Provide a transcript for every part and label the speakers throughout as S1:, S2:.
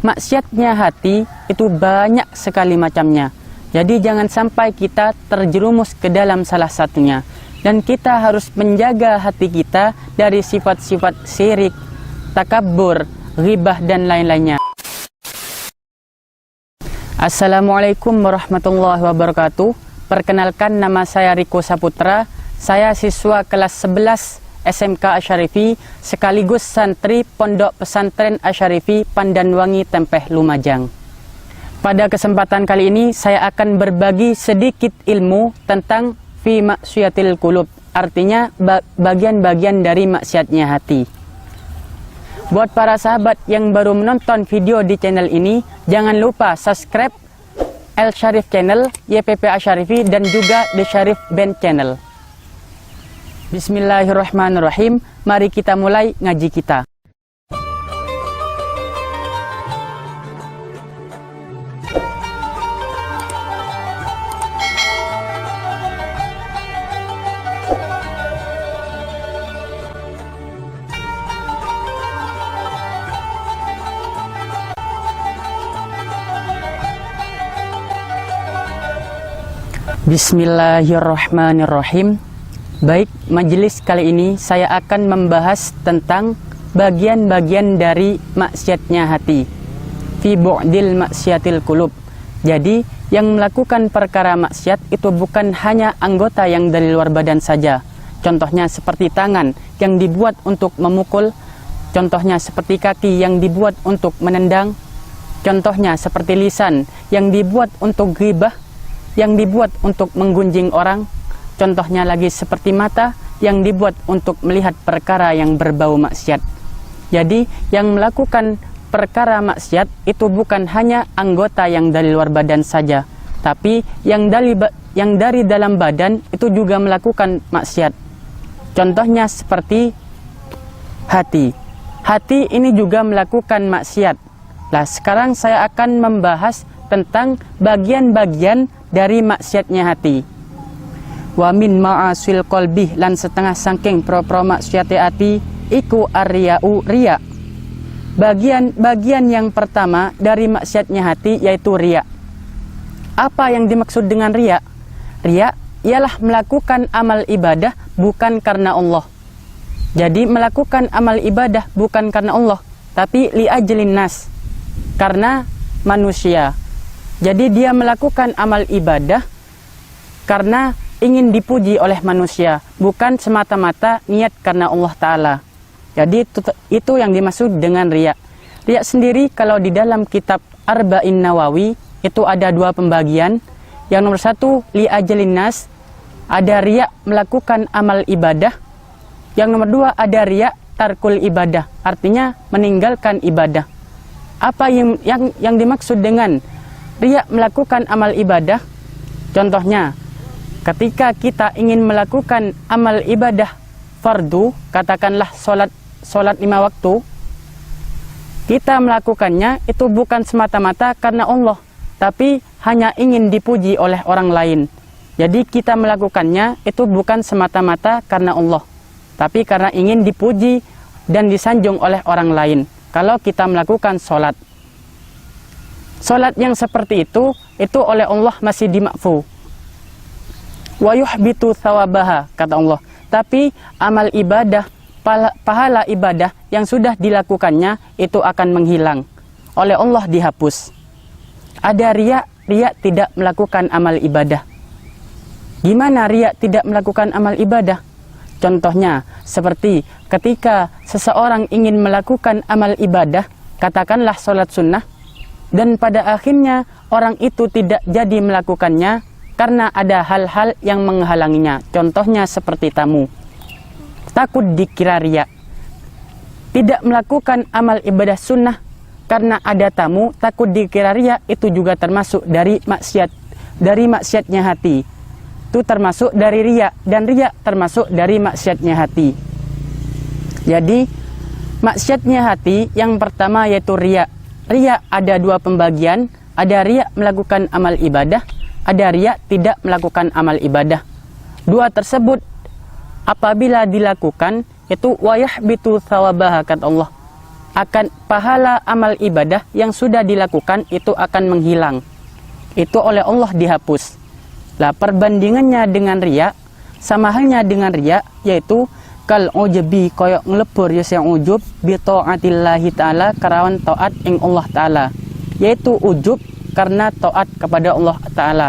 S1: Maksiatnya hati itu banyak sekali macamnya. Jadi jangan sampai kita terjerumus ke dalam salah satunya. Dan kita harus menjaga hati kita dari sifat-sifat syirik, takabur, ghibah dan lain-lainnya. Assalamualaikum warahmatullahi wabarakatuh. Perkenalkan, nama saya Riko Saputra. Saya siswa kelas 11 SMK Asyarifi sekaligus santri Pondok Pesantren Asyarifi Pandanwangi Tempeh Lumajang. Pada kesempatan kali ini saya akan berbagi sedikit ilmu tentang fi maksiatil qulub, artinya bagian-bagian dari maksiatnya hati. Buat para sahabat yang baru menonton video di channel ini, jangan lupa subscribe El Syarif Channel, YPP Asyarifi, dan juga The Syarif Band Channel. Bismillahirrahmanirrahim. Mari kita mulai ngaji kita. Bismillahirrahmanirrahim. Baik, majelis kali ini saya akan membahas tentang bagian-bagian dari maksiatnya hati. Fi bu'dil maksiatil qulub. Jadi, yang melakukan perkara maksiat itu bukan hanya anggota yang dari luar badan saja. Contohnya seperti tangan yang dibuat untuk memukul, contohnya seperti kaki yang dibuat untuk menendang, contohnya seperti lisan yang dibuat untuk ghibah, yang dibuat untuk menggunjing orang, contohnya lagi seperti mata yang dibuat untuk melihat perkara yang berbau maksiat. Jadi yang melakukan perkara maksiat itu bukan hanya anggota yang dari luar badan saja, tapi yang dari dalam badan itu juga melakukan maksiat. Contohnya seperti hati. Hati ini juga melakukan maksiat. Nah, sekarang saya akan membahas tentang bagian-bagian dari maksiatnya hati. Wa min ma'asil qalbih, lan setengah sangking pro-pro maksiate hati iku arya'u riya. Bagian yang pertama dari maksiatnya hati yaitu riya. Apa yang dimaksud dengan riya? Riya ialah melakukan amal ibadah bukan karena Allah. Jadi melakukan amal ibadah bukan karena Allah, tapi li ajlin nas, karena manusia. Jadi dia melakukan amal ibadah karena ingin dipuji oleh manusia, bukan semata-mata niat karena Allah Ta'ala. Jadi itu yang dimaksud dengan riya. Riya sendiri kalau di dalam kitab Arba'in Nawawi itu ada dua pembagian. Yang nomor satu, li ajlin nas, ada riya melakukan amal ibadah. Yang nomor dua, ada riya tarkul ibadah, artinya meninggalkan ibadah. Apa yang dimaksud dengan riya melakukan amal ibadah? Contohnya, ketika kita ingin melakukan amal ibadah fardu, katakanlah sholat 5 waktu, kita melakukannya itu bukan semata-mata karena Allah, tapi hanya ingin dipuji oleh orang lain. Jadi kita melakukannya itu bukan semata-mata karena Allah, tapi karena ingin dipuji dan disanjung oleh orang lain. Kalau kita melakukan sholat yang seperti itu oleh Allah masih dimakfu. Wa yuhbitu thawabaha, kata Allah. Tapi amal ibadah, pahala ibadah yang sudah dilakukannya itu akan menghilang. Oleh Allah dihapus. Ada riya tidak melakukan amal ibadah. Gimana riya tidak melakukan amal ibadah? Contohnya seperti ketika seseorang ingin melakukan amal ibadah, katakanlah sholat sunnah, dan pada akhirnya orang itu tidak jadi melakukannya karena ada hal-hal yang menghalanginya. Contohnya seperti tamu, takut dikira riya. Tidak melakukan amal ibadah sunnah karena ada tamu, takut dikira riya, itu juga termasuk dari maksiatnya hati. Itu termasuk dari riya, dan riya termasuk dari maksiatnya hati. Jadi maksiatnya hati yang pertama yaitu riya. Riya ada dua pembagian, ada riya melakukan amal ibadah, ada riya tidak melakukan amal ibadah. Dua tersebut apabila dilakukan itu wayahbitu thawabaha, kata Allah, akan pahala amal ibadah yang sudah dilakukan itu akan menghilang. Itu oleh Allah dihapus. Lah perbandingannya dengan riya, sama halnya dengan riya, yaitu kal ujubi koyok ngelebur yang ujub bi taatillahi ta'ala karawan taat ing Allah ta'ala, yaitu ujub karena taat kepada Allah ta'ala.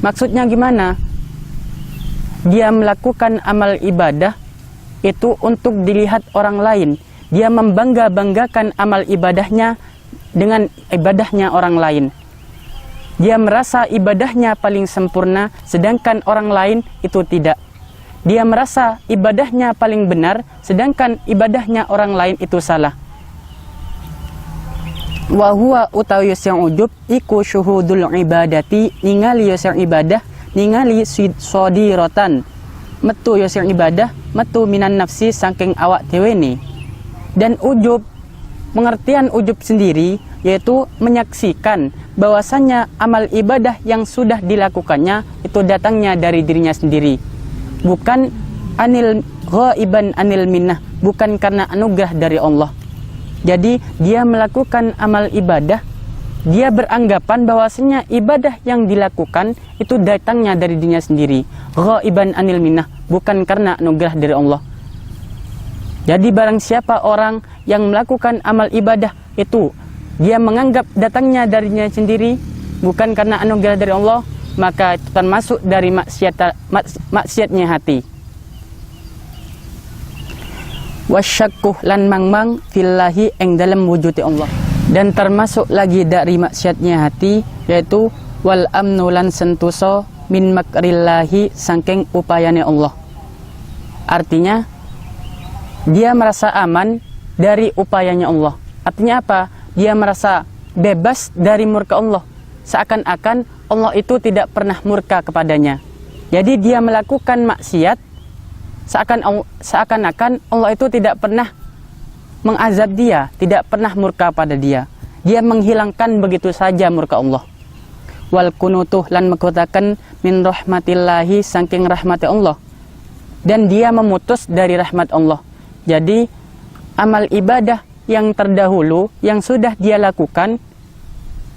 S1: Maksudnya gimana? Dia melakukan amal ibadah itu untuk dilihat orang lain. Dia membangga-banggakan amal ibadahnya dengan ibadahnya orang lain. Dia merasa ibadahnya paling sempurna, sedangkan orang lain itu tidak. Dia merasa ibadahnya paling benar, sedangkan ibadahnya orang lain itu salah. Wa huwa utawi yang ujub iku syuhudul ibadati, ningali yang ibadah, ningali sodirotan, metu yang ibadah, metu minan nafsi saking awak dewe ni. Dan ujub, pengertian ujub sendiri yaitu menyaksikan bahwasannya amal ibadah yang sudah dilakukannya itu datangnya dari dirinya sendiri, bukan anil ghaiban anil minnah, bukan karena anugerah dari Allah. Jadi dia melakukan amal ibadah, dia beranggapan bahwasanya ibadah yang dilakukan itu datangnya dari dirinya sendiri, ghaiban anil minnah, bukan karena anugerah dari Allah. Jadi barang siapa orang yang melakukan amal ibadah itu dia menganggap datangnya darinya sendiri, bukan karena anugerah dari Allah, maka itu termasuk dari maksiatnya hati. Wasyakkuh lan mangmang fillahi eng dalam wujudi Allah. Dan termasuk lagi dari maksiatnya hati, yaitu wal amnu lan sentuso min makrillahi saking upayane Allah. Artinya dia merasa aman dari upayanya Allah. Artinya apa? Dia merasa bebas dari murka Allah, seakan-akan Allah itu tidak pernah murka kepadanya. Jadi dia melakukan maksiat seakan-akan Allah itu tidak pernah mengazab dia, tidak pernah murka pada dia. Dia menghilangkan begitu saja murka Allah. Wal kunutuh lan mekutakan min rahmatillahi saking rahmati Allah. Dan dia memutus dari rahmat Allah. Jadi amal ibadah yang terdahulu yang sudah dia lakukan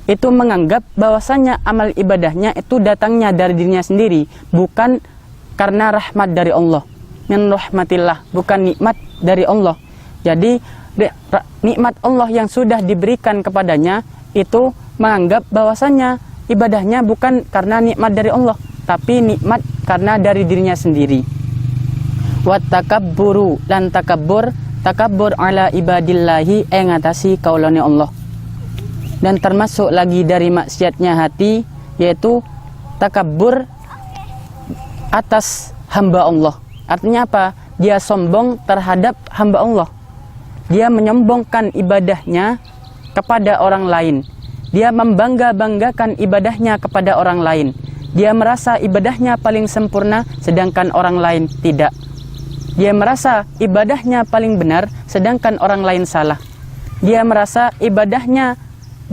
S1: itu menganggap bahwasanya amal ibadahnya itu datangnya dari dirinya sendiri, bukan karena rahmat dari Allah. Min rahmatillah, bukan nikmat dari Allah. Jadi nikmat Allah yang sudah diberikan kepadanya itu menganggap bahwasanya ibadahnya bukan karena nikmat dari Allah, tapi nikmat karena dari dirinya sendiri. Wa takabburu lan takabbur ala ibadillahi ngatasi kaulane Allah. Dan termasuk lagi dari maksiatnya hati yaitu takabbur atas hamba Allah. Artinya apa? Dia sombong terhadap hamba Allah. Dia menyombongkan ibadahnya kepada orang lain. Dia membangga-banggakan ibadahnya kepada orang lain. Dia merasa ibadahnya paling sempurna sedangkan orang lain tidak. Dia merasa ibadahnya paling benar sedangkan orang lain salah. Dia merasa ibadahnya,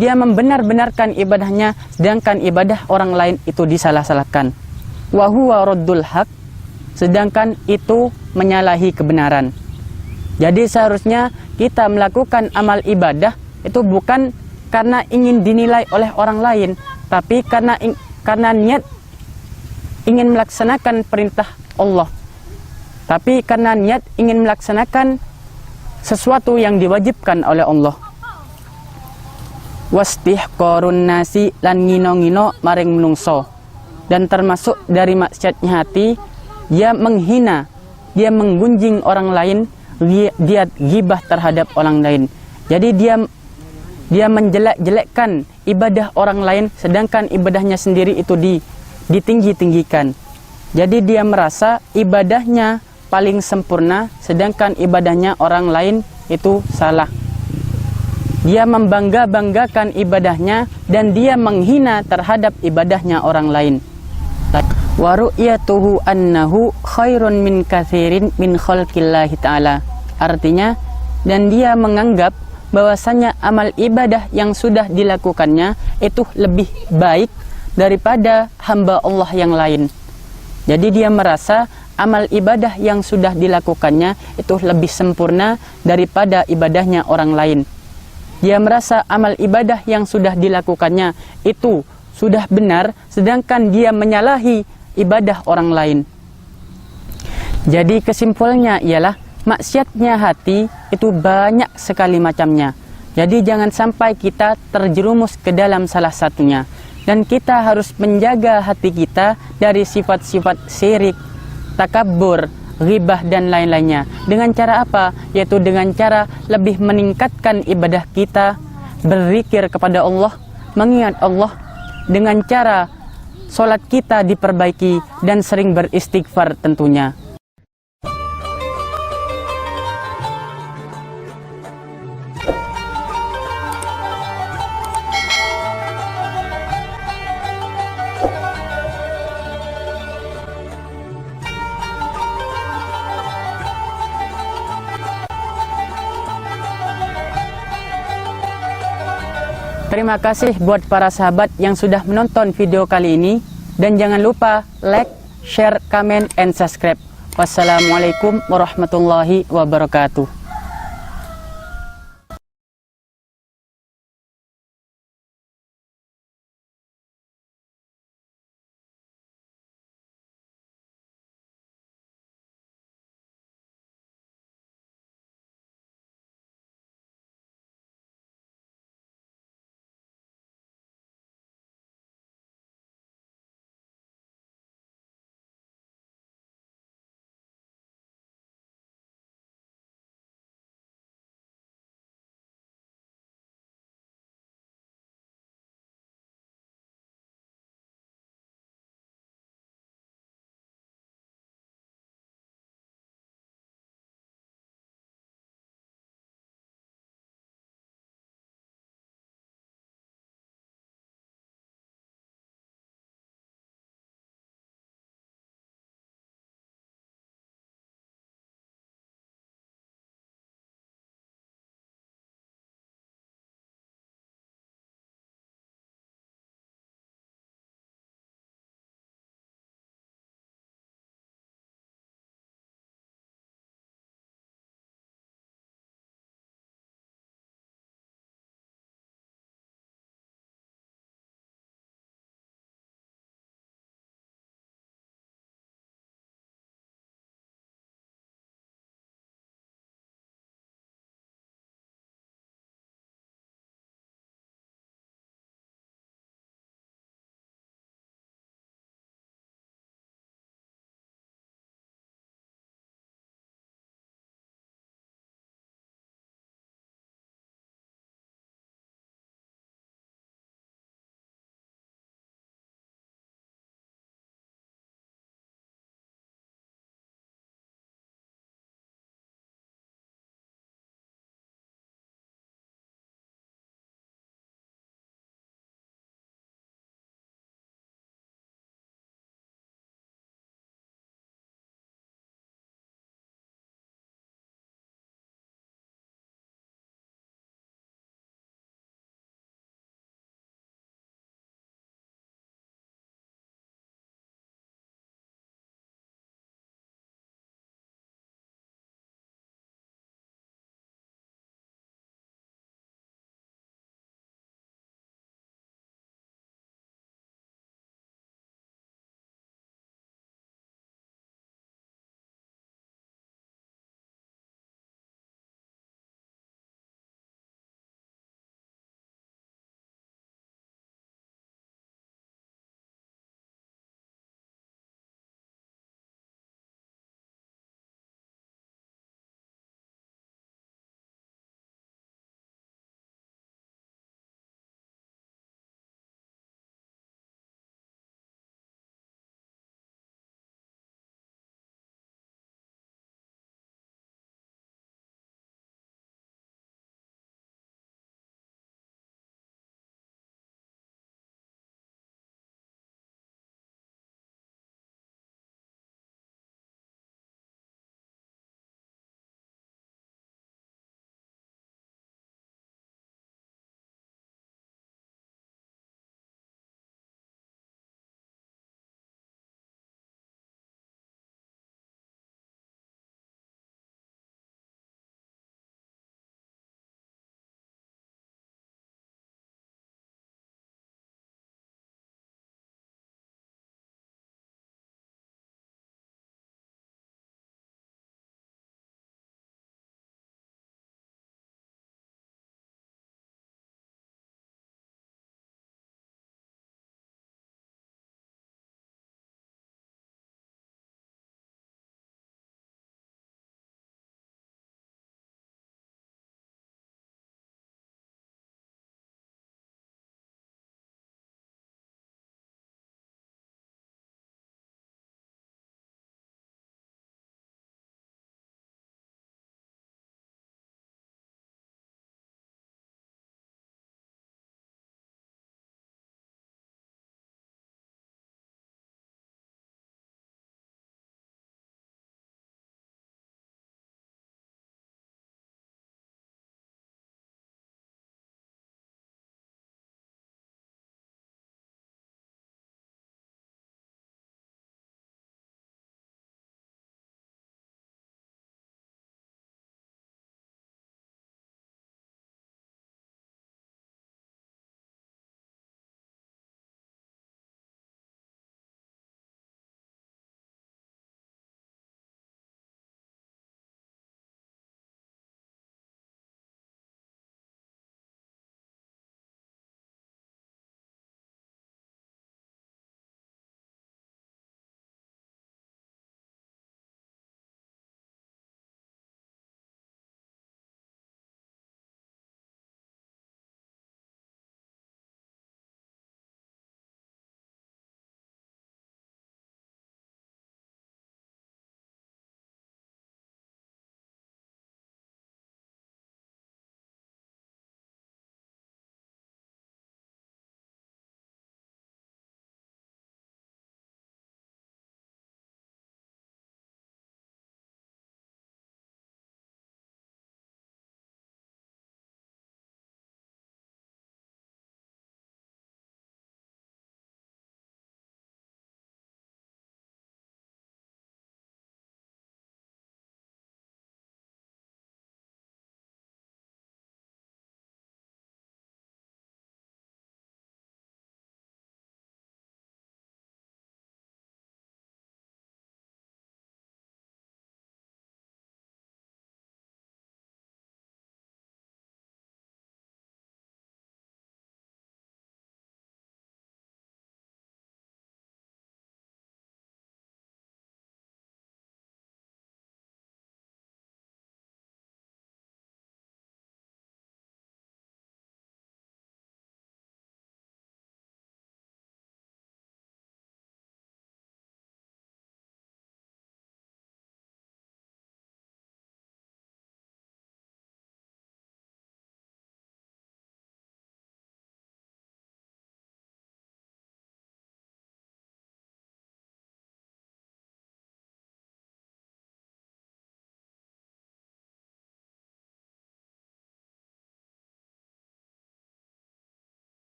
S1: dia membenar-benarkan ibadahnya sedangkan ibadah orang lain itu disalah-salahkan. Wa huwa raddul haq, sedangkan itu menyalahi kebenaran. Jadi seharusnya kita melakukan amal ibadah itu bukan karena ingin dinilai oleh orang lain, tapi karena niat ingin melaksanakan perintah Allah. Tapi karena niat ingin melaksanakan sesuatu yang diwajibkan oleh Allah. Wastihqarun nasi lan ngino-ngino maring menungso. Dan termasuk dari maksiatnya hati, dia menghina, dia menggunjing orang lain, dia ghibah terhadap orang lain. Jadi dia menjelek-jelekkan ibadah orang lain sedangkan ibadahnya sendiri itu ditinggi-tinggikan. Jadi dia merasa ibadahnya paling sempurna sedangkan ibadahnya orang lain itu salah. Dia membangga-banggakan ibadahnya dan dia menghina terhadap ibadahnya orang lain. Wa ru'yatuhu annahu khairun min katsirin min khalqillahi ta'ala. Artinya, dan dia menganggap bahwasanya amal ibadah yang sudah dilakukannya itu lebih baik daripada hamba Allah yang lain. Jadi dia merasa amal ibadah yang sudah dilakukannya itu lebih sempurna daripada ibadahnya orang lain. Dia merasa amal ibadah yang sudah dilakukannya itu sudah benar, sedangkan dia menyalahi ibadah orang lain. Jadi kesimpulannya ialah maksiatnya hati itu banyak sekali macamnya. Jadi jangan sampai kita terjerumus ke dalam salah satunya. Dan kita harus menjaga hati kita dari sifat-sifat syirik, takabur, ghibah dan lain-lainnya. Dengan cara apa? Yaitu dengan cara lebih meningkatkan ibadah kita, berzikir kepada Allah, mengingat Allah, dengan cara sholat kita diperbaiki dan sering beristighfar tentunya. Terima kasih buat para sahabat yang sudah menonton video kali ini. Dan jangan lupa like, share, comment, and subscribe. Wassalamualaikum warahmatullahi wabarakatuh.